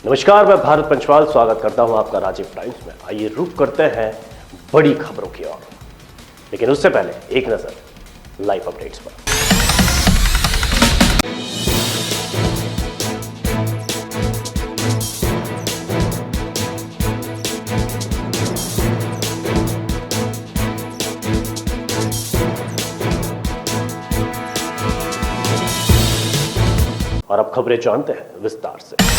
नमस्कार, मैं भारत पंचवाल स्वागत करता हूं आपका राजीव टाइम्स में। आइए रुक करते हैं बड़ी खबरों की ओर, लेकिन उससे पहले एक नजर लाइव अपडेट्स पर। और अब खबरें जानते हैं विस्तार से।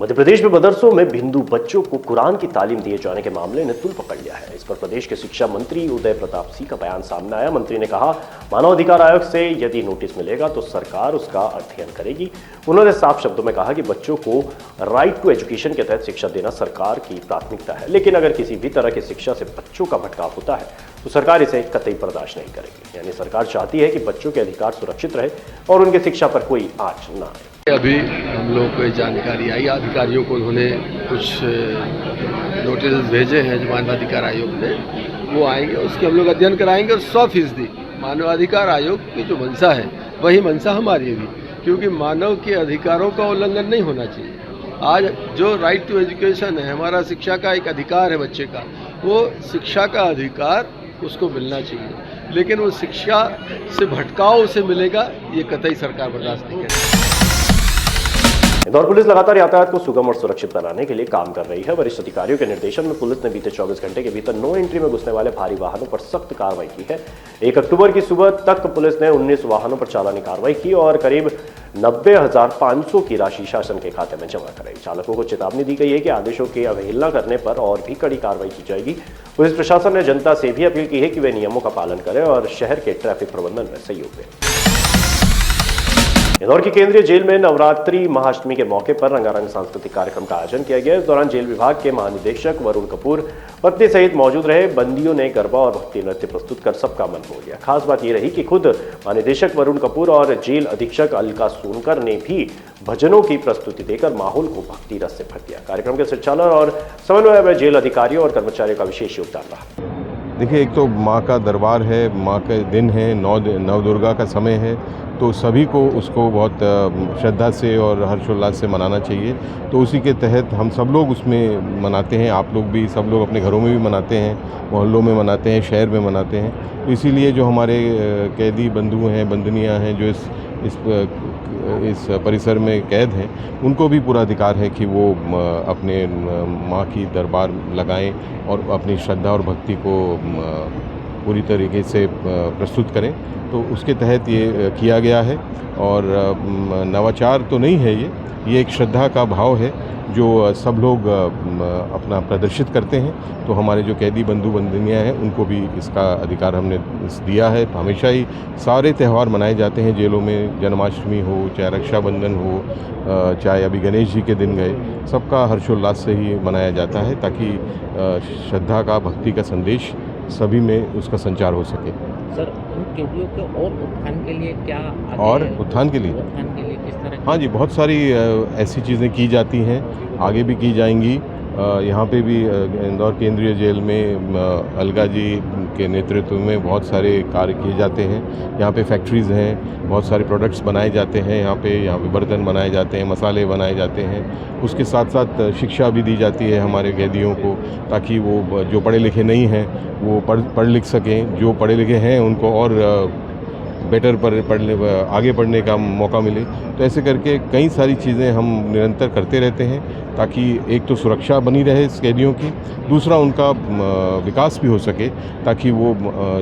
मध्य प्रदेश में मदरसों में हिंदू बच्चों को कुरान की तालीम दिए जाने के मामले ने तूल पकड़ लिया है। इस पर प्रदेश के शिक्षा मंत्री उदय प्रताप सिंह का बयान सामने आया। मंत्री ने कहा, मानव अधिकार आयोग से यदि नोटिस मिलेगा तो सरकार उसका अध्ययन करेगी। उन्होंने साफ शब्दों में कहा कि बच्चों को राइट टू एजुकेशन के तहत शिक्षा देना सरकार की प्राथमिकता है, लेकिन अगर किसी भी तरह की शिक्षा से बच्चों का भटकाव होता है तो सरकार इसे कतई बर्दाश्त नहीं करेगी। यानी सरकार चाहती है कि बच्चों के अधिकार सुरक्षित रहे और उनकी शिक्षा पर कोई आंच न आए। अभी हम लोग को जानकारी आई, अधिकारियों को उन्होंने कुछ नोटिस भेजे हैं जो मानवाधिकार आयोग ने, वो आएंगे, उसके हम लोग अध्ययन कराएंगे और 100% मानवाधिकार आयोग की जो मंशा है वही मंशा हमारी भी, क्योंकि मानव के अधिकारों का उल्लंघन नहीं होना चाहिए। आज जो राइट टू एजुकेशन है, हमारा शिक्षा का एक अधिकार है बच्चे का, वो शिक्षा का अधिकार उसको मिलना चाहिए, लेकिन वो शिक्षा से भटकाव उसे मिलेगा, ये कतई सरकार बर्दाश्त नहीं करेगी। इंदौर पुलिस लगातार यातायात को सुगम और सुरक्षित बनाने के लिए काम कर रही है। वरिष्ठ अधिकारियों के निर्देशन में पुलिस ने बीते 24 घंटे के भीतर नो एंट्री में घुसने वाले भारी वाहनों पर सख्त कार्रवाई की है। 1 अक्टूबर की सुबह तक पुलिस ने 19 वाहनों पर चालानी कार्रवाई की और करीब 90,500 की राशि शासन के खाते में जमा कराई। चालकों को चेतावनी दी गई है कि आदेशों की अवहेलना करने पर और भी कड़ी कार्रवाई की जाएगी। पुलिस प्रशासन ने जनता से भी अपील की है कि वे नियमों का पालन करें और शहर के ट्रैफिक प्रबंधन में सहयोग दें। इंदौर की केंद्रीय जेल में नवरात्रि महाअष्टमी के मौके पर रंगारंग सांस्कृतिक कार्यक्रम का आयोजन किया गया। इस दौरान जेल विभाग के महानिदेशक वरुण कपूर पत्नी सहित मौजूद रहे। बंदियों ने गरबा और भक्ति नृत्य प्रस्तुत कर सबका मन मोह लिया। खास बात यह रही कि खुद महानिदेशक वरुण कपूर और जेल अधीक्षक अलका सोनकर ने भी भजनों की प्रस्तुति देकर माहौल को भक्ति रस से भर दिया। कार्यक्रम के संचालन और समन्वय में जेल अधिकारियों और कर्मचारियों का विशेष योगदान रहा। देखिए, एक तो माँ का दरबार है, माँ के दिन है, नव दुर्गा का समय है, तो सभी को उसको बहुत श्रद्धा से और हर्षोल्लास से मनाना चाहिए। तो उसी के तहत हम सब लोग उसमें मनाते हैं। आप लोग भी, सब लोग अपने घरों में भी मनाते हैं, मोहल्लों में मनाते हैं, शहर में मनाते हैं। तो इसीलिए जो हमारे कैदी बंधु हैं, बंदनियाँ हैं, जो इस परिसर में कैद हैं, उनको भी पूरा अधिकार है कि वो अपने माँ की दरबार लगाएं और अपनी श्रद्धा और भक्ति को पूरी तरीके से प्रस्तुत करें। तो उसके तहत ये किया गया है और नवाचार तो नहीं है, ये एक श्रद्धा का भाव है जो सब लोग अपना प्रदर्शित करते हैं। तो हमारे जो कैदी बंधु बंदनियाँ हैं, उनको भी इसका अधिकार हमने दिया है। हमेशा ही सारे त्यौहार मनाए जाते हैं जेलों में, जन्माष्टमी हो, चाहे रक्षाबंधन हो, चाहे अभी गणेश जी के दिन गए, सबका हर्षोल्लास से ही मनाया जाता है ताकि श्रद्धा का, भक्ति का संदेश सभी में उसका संचार हो सके। सर, उन कैदियों के और उत्थान के लिए क्या और उत्थान के लिए किस तरह? हाँ जी, बहुत सारी ऐसी चीज़ें की जाती हैं, आगे भी की जाएंगी। यहाँ पे भी इंदौर केंद्रीय जेल में अलगा जी के नेतृत्व में बहुत सारे कार्य किए जाते हैं। यहाँ पे फैक्ट्रीज़ हैं, बहुत सारे प्रोडक्ट्स बनाए जाते हैं। यहाँ पे बर्तन बनाए जाते हैं, मसाले बनाए जाते हैं। उसके साथ साथ शिक्षा भी दी जाती है हमारे कैदियों को, ताकि वो जो पढ़े लिखे नहीं हैं वो पढ़ लिख सकें, जो पढ़े लिखे हैं उनको और बेटर आगे पढ़ने का मौका मिले। तो ऐसे करके कई सारी चीज़ें हम निरंतर करते रहते हैं ताकि एक तो सुरक्षा बनी रहे इस कैदियों की, दूसरा उनका विकास भी हो सके, ताकि वो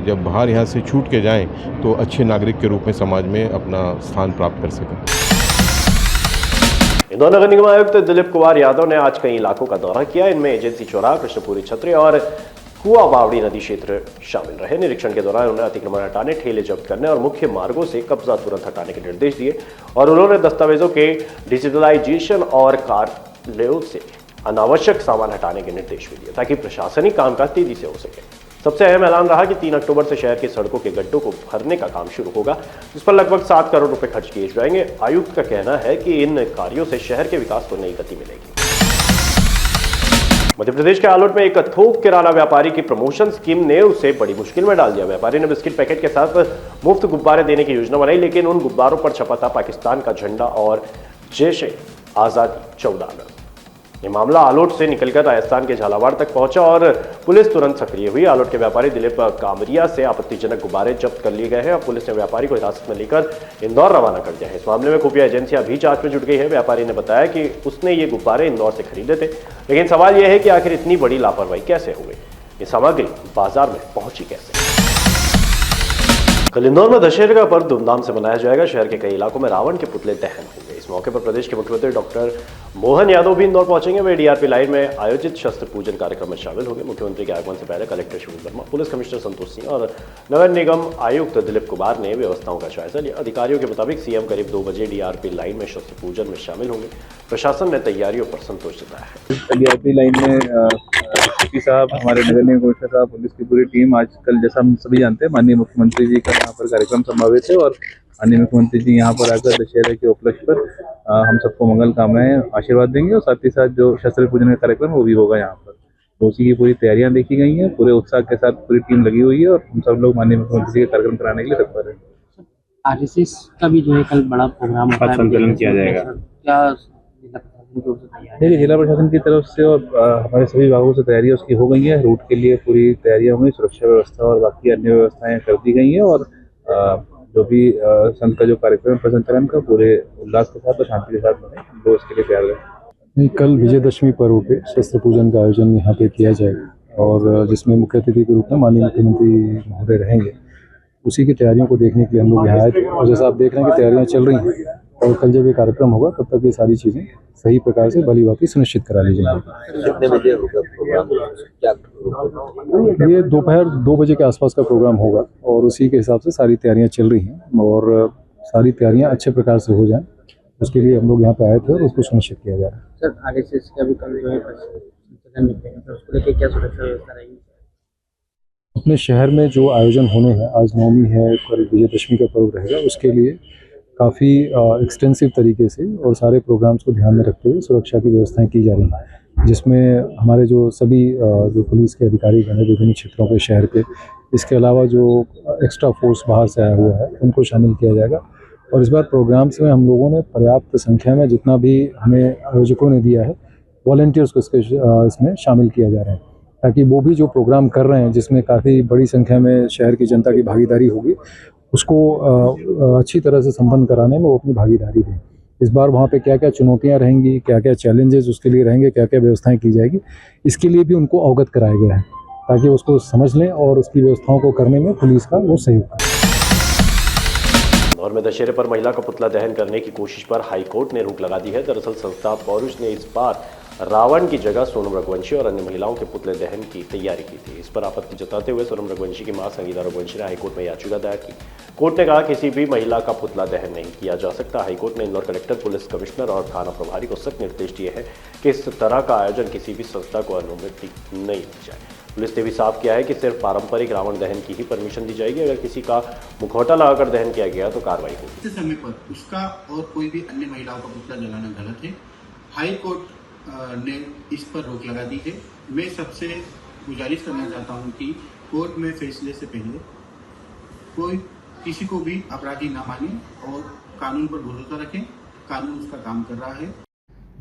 जब बाहर यहाँ से छूट के जाएं तो अच्छे नागरिक के रूप में समाज में अपना स्थान प्राप्त कर सकें। इंदौर नगर निगम आयुक्त दिलीप कुमार यादव ने आज कई इलाकों का दौरा किया। इनमें एजेंसी चौराहा, कृष्णपुरी छतरी और कुआ बावड़ी नदी क्षेत्र शामिल रहे। निरीक्षण के दौरान उन्होंने अतिक्रमण हटाने, ठेले जब्त करने और मुख्य मार्गों से कब्जा तुरंत हटाने के निर्देश दिए और उन्होंने दस्तावेजों के डिजिटलाइजेशन और कार्यालयों से अनावश्यक सामान हटाने के निर्देश भी दिए ताकि प्रशासनिक कामकाज तेजी से हो सके। सबसे अहम ऐलान रहा कि 3 अक्टूबर से शहर की सड़कों के गड्ढों को भरने का काम शुरू होगा, जिस पर लगभग 7 करोड़ रुपए खर्च किए जाएंगे। आयुक्त का कहना है कि इन कार्यों से शहर के विकास को नई गति मिलेगी। मध्य प्रदेश के आलोट में एक थोक किराना व्यापारी की प्रमोशन स्कीम ने उसे बड़ी मुश्किल में डाल दिया। व्यापारी ने बिस्किट पैकेट के साथ मुफ्त गुब्बारे देने की योजना बनाई, लेकिन उन गुब्बारों पर छपा था पाकिस्तान का झंडा और जैश आज़ादी 14 अगस्त। ये मामला आलोट से निकलकर राजस्थान के झालावाड़ तक पहुंचा और पुलिस तुरंत सक्रिय हुई। आलोट के व्यापारी दिलीप कामरिया से आपत्तिजनक गुब्बारे जब्त कर लिए गए हैं और पुलिस ने व्यापारी को हिरासत में लेकर इंदौर रवाना कर दिया है। इस मामले में खुफिया एजेंसियां भी जांच में जुट गई है। व्यापारी ने बताया कि उसने ये गुब्बारे इंदौर से खरीदे थे, लेकिन सवाल यह है कि आखिर इतनी बड़ी लापरवाही कैसे हो गई, ये सामग्री बाजार में पहुंची कैसे। कल इंदौर में दशहरे का पर्व धूमधाम से मनाया जाएगा। शहर के कई इलाकों में रावण के पुतले दहन होंगे। इस मौके पर प्रदेश के मुख्यमंत्री डॉक्टर मोहन यादव भी इंदौर पहुंचेंगे। वे डीआरपी लाइन में आयोजित शस्त्र पूजन कार्यक्रम में शामिल होंगे। मुख्यमंत्री के आगमन से पहले collector Shivam Verma, police commissioner Santosh Singh और नगर निगम आयुक्त दिलीप कुमार ने व्यवस्थाओं का जायजा लिया। अधिकारियों के मुताबिक सीएम करीब 2 बजे डीआरपी लाइन में शस्त्र पूजन में शामिल होंगे। प्रशासन ने तैयारियों पर संतोष जताया है। डीआरपी लाइन में एसपी साहब, हमारे नगर निगम कमिश्नर साहब, पुलिस की पूरी टीम आज कल, जैसा हम सभी जानते हैं, माननीय मुख्यमंत्री जी का यहाँ पर कार्यक्रम संभावित है और माननीय मुख्यमंत्री जी यहाँ पर आकर दशहरे के उपलक्ष्य पर हम सबको मंगल कामनाएं आशीर्वाद देंगे और साथ ही साथ जो शस्त्र पूजन का कार्यक्रम है वो भी होगा यहाँ पर। तो उसी की पूरी तैयारियां देखी गई हैं, पूरे उत्साह के साथ पूरी टीम लगी हुई है और हम सब लोग माननीय मुख्यमंत्री जी के कार्यक्रम कराने के लिए तत्पर हैं। आरएसएस का भी जो है कल बड़ा प्रोग्राम होता है, संचालन किया जाएगा। क्या देखिए, जिला प्रशासन की तरफ से और हमारे सभी विभागों से तैयारियां उसकी हो गई हैं। रूट के लिए पूरी तैयारियां हुई, सुरक्षा व्यवस्था और बाकी अन्य व्यवस्थाएं कर दी गई हैं और जो भी संत का जो कार्यक्रम है संचालन का पूरे उल्लास के साथ और शांति के साथ बने, हम लोग इसके लिए तैयार हैं। कल विजयदशमी पर्व पे शस्त्र पूजन का आयोजन यहाँ पे किया जाएगा और जिसमें मुख्य अतिथि के रूप में माननीय मुख्यमंत्री महोदय रहेंगे। उसी की तैयारियों को देखने के लिए हम लोग यहाँ आए थे और जैसा आप देख रहे हैं कि तैयारियां चल रही हैं और कल जब ये कार्यक्रम होगा तब तक ये सारी चीज़ें सही प्रकार से भली भांति सुनिश्चित करा ली जाएंगी। कितने बजे होगा प्रोग्राम, क्या ये दोपहर 2 बजे के आसपास का प्रोग्राम होगा और उसी के हिसाब से सारी तैयारियां चल रही हैं और सारी तैयारियां अच्छे प्रकार से हो जाएं, उसके लिए हम लोग यहाँ पे आए थे और उसको सुनिश्चित किया जा रहा है। सर, आरएसएस का भी कल जो है संचालन निकलेगा, तो उसको लेकर क्या सुरक्षा व्यवस्था रहेगी? अपने शहर में जो आयोजन होने हैं, आज नवमी है, कल विजयदशमी का पर्व रहेगा, उसके लिए काफ़ी एक्सटेंसिव तरीके से और सारे प्रोग्राम्स को ध्यान में रखते हुए सुरक्षा की व्यवस्थाएं की जा रही हैं, जिसमें हमारे जो सभी जो पुलिस के अधिकारी गण हैं विभिन्न क्षेत्रों के शहर के, इसके अलावा जो एक्स्ट्रा फोर्स बाहर से आया हुआ है उनको शामिल किया जाएगा। और इस बार प्रोग्राम्स में हम लोगों ने पर्याप्त संख्या में जितना भी हमें आयोजकों ने दिया है वॉलंटियर्स को इसमें शामिल किया जा रहा है, ताकि वो भी जो प्रोग्राम कर रहे हैं जिसमें काफ़ी बड़ी संख्या में शहर की जनता की भागीदारी होगी, उसको अच्छी तरह से संपन्न कराने में वो अपनी भागीदारी दें। इस बार वहाँ पे क्या क्या चुनौतियाँ रहेंगी, क्या क्या चैलेंजेस उसके लिए रहेंगे, क्या क्या व्यवस्थाएं की जाएगी, इसके लिए भी उनको अवगत कराया गया है ताकि उसको समझ लें और उसकी व्यवस्थाओं को करने में पुलिस का वो सहयोग करें। इंदौर में दशहरे पर महिला का पुतला दहन करने की कोशिश पर हाईकोर्ट ने रोक लगा दी है। दरअसल संस्था पौरुष ने इस बार रावण की जगह सोनम रघुवंशी और अन्य महिलाओं के पुतले दहन की तैयारी की थी। इस पर आपत्ति जताते हुए सोनम रघुवंशी की मां संगीता रघुवंशी ने हाईकोर्ट में याचिका दायर की। कोर्ट ने कहा किसी भी महिला का पुतला दहन नहीं किया जा सकता। हाईकोर्ट ने इंदौर कलेक्टर, पुलिस कमिश्नर और थाना प्रभारी को सख्त निर्देश दिए हैं कि इस तरह का आयोजन किसी भी संस्था को अनुमति नहीं दी जाए। पुलिस ने भी साफ किया है कि सिर्फ पारंपरिक रावण दहन की ही परमिशन दी जाएगी। अगर किसी का मुखौटा लगाकर दहन किया गया तो कार्रवाई होगी। इस समय पर उसका और कोई भी अन्य महिलाओं का पुतला जलाना गलत है। हाई कोर्ट ने इस पर रोक लगा दी है। मैं सबसे गुजारिश करना चाहता हूं कि कोर्ट में फैसले से पहले कोई किसी को भी अपराधी ना माने और कानून पर भरोसा रखें। कानून उसका काम कर रहा है।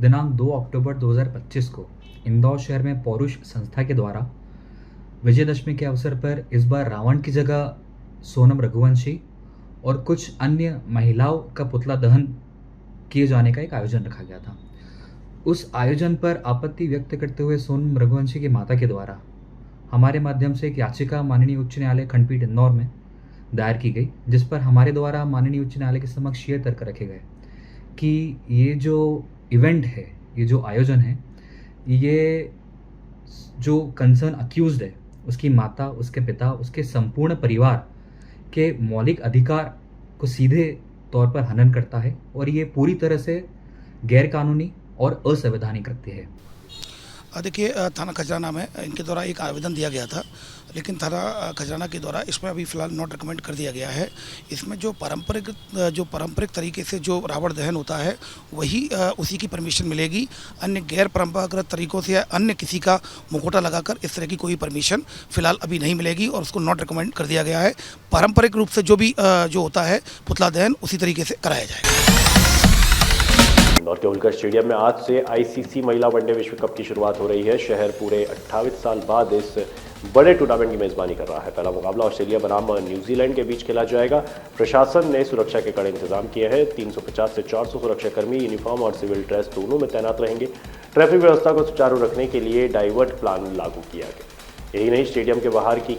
दिनांक 2 अक्टूबर 2025 को इंदौर शहर में पौरुष संस्था के द्वारा विजयदशमी के अवसर पर इस बार रावण की जगह सोनम रघुवंशी और कुछ अन्य महिलाओं का पुतला दहन किए जाने का एक आयोजन रखा गया था। उस आयोजन पर आपत्ति व्यक्त करते हुए सोनम रघुवंशी की माता के द्वारा हमारे माध्यम से एक याचिका माननीय उच्च न्यायालय खंडपीठ इंदौर में दायर की गई, जिस पर हमारे द्वारा माननीय उच्च न्यायालय के समक्ष ये तर्क रखे गए कि ये जो इवेंट है, ये जो आयोजन है, ये जो कंसर्न अक्यूज्ड है उसकी माता, उसके पिता, उसके संपूर्ण परिवार के मौलिक अधिकार को सीधे तौर पर हनन करता है और ये पूरी तरह से गैरकानूनी और असंवैधानिक कृत्य है। देखिए, थाना खजराना में इनके द्वारा एक आवेदन दिया गया था, लेकिन थाना खजराना के द्वारा इसमें अभी फ़िलहाल नॉट रिकमेंड कर दिया गया है। इसमें जो पारंपरिक तरीके से जो रावण दहन होता है वही उसी की परमिशन मिलेगी। अन्य गैर परंपरागत तरीकों से या अन्य किसी का मुखौटा लगाकर इस तरह की कोई परमिशन फ़िलहाल अभी नहीं मिलेगी और उसको नॉट रिकमेंड कर दिया गया है। पारंपरिक रूप से जो भी जो होता है पुतला दहन उसी तरीके से कराया जाएगा। इंदौर के होलकर स्टेडियम में आज से आईसीसी महिला वनडे विश्व कप की शुरुआत हो रही है। शहर पूरे 28 साल बाद इस बड़े टूर्नामेंट की मेजबानी कर रहा है। पहला मुकाबला ऑस्ट्रेलिया बनाम न्यूजीलैंड के बीच खेला जाएगा। प्रशासन ने सुरक्षा के कड़े इंतजाम किए हैं। 350 से 400 सुरक्षाकर्मी यूनिफॉर्म और सिविल ड्रेस दोनों में तैनात रहेंगे। ट्रैफिक व्यवस्था को सुचारू रखने के लिए डाइवर्ट प्लान लागू किया गया। यही नहीं, स्टेडियम के बाहर की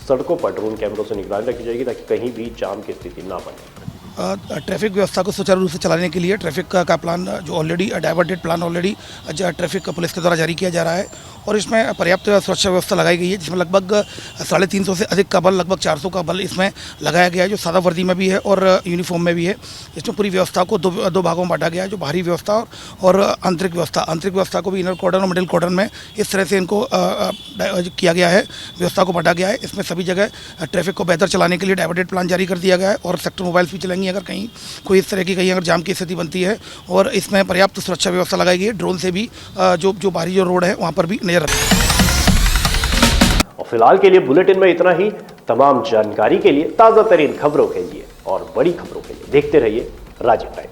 सड़कों पर ड्रोन कैमरों से निगरानी रखी जाएगी ताकि कहीं भी जाम की स्थिति ना बने। ट्रैफिक व्यवस्था को सुचारू रूप से चलाने के लिए ट्रैफिक का प्लान जो already diverted plan already traffic police के द्वारा जारी किया जा रहा है और इसमें पर्याप्त सुरक्षा व्यवस्था लगाई गई है, जिसमें लगभग 350 से अधिक का बल, लगभग 400 का बल इसमें लगाया गया है, जो सादा वर्दी में भी है और यूनिफॉर्म में भी है। इसमें पूरी व्यवस्था को दो भागों में बांटा गया है, जो बाहरी व्यवस्था और आंतरिक व्यवस्था। आंतरिक व्यवस्था को भी इनर कॉर्डन और मिडिल कॉर्डन में इस तरह से इनको किया गया है, व्यवस्था को बांटा गया है। इसमें सभी जगह ट्रैफिक को बेहतर चलाने के लिए डाइवर्टेड प्लान जारी कर दिया गया है और सेक्टर मोबाइल्स भी चलेंगी अगर कहीं कोई इस तरह की अगर जाम की स्थिति बनती है। और इसमें पर्याप्त सुरक्षा व्यवस्था लगाई गई है। ड्रोन से भी जो बाहरी जो रोड है वहाँ पर भी नजर रखें। और फिलहाल के लिए बुलेटिन में इतना ही। तमाम जानकारी के लिए, ताज़ा तरीन खबरों के लिए और बड़ी खबरों के लिए देखते रहिए राजीव टाइम।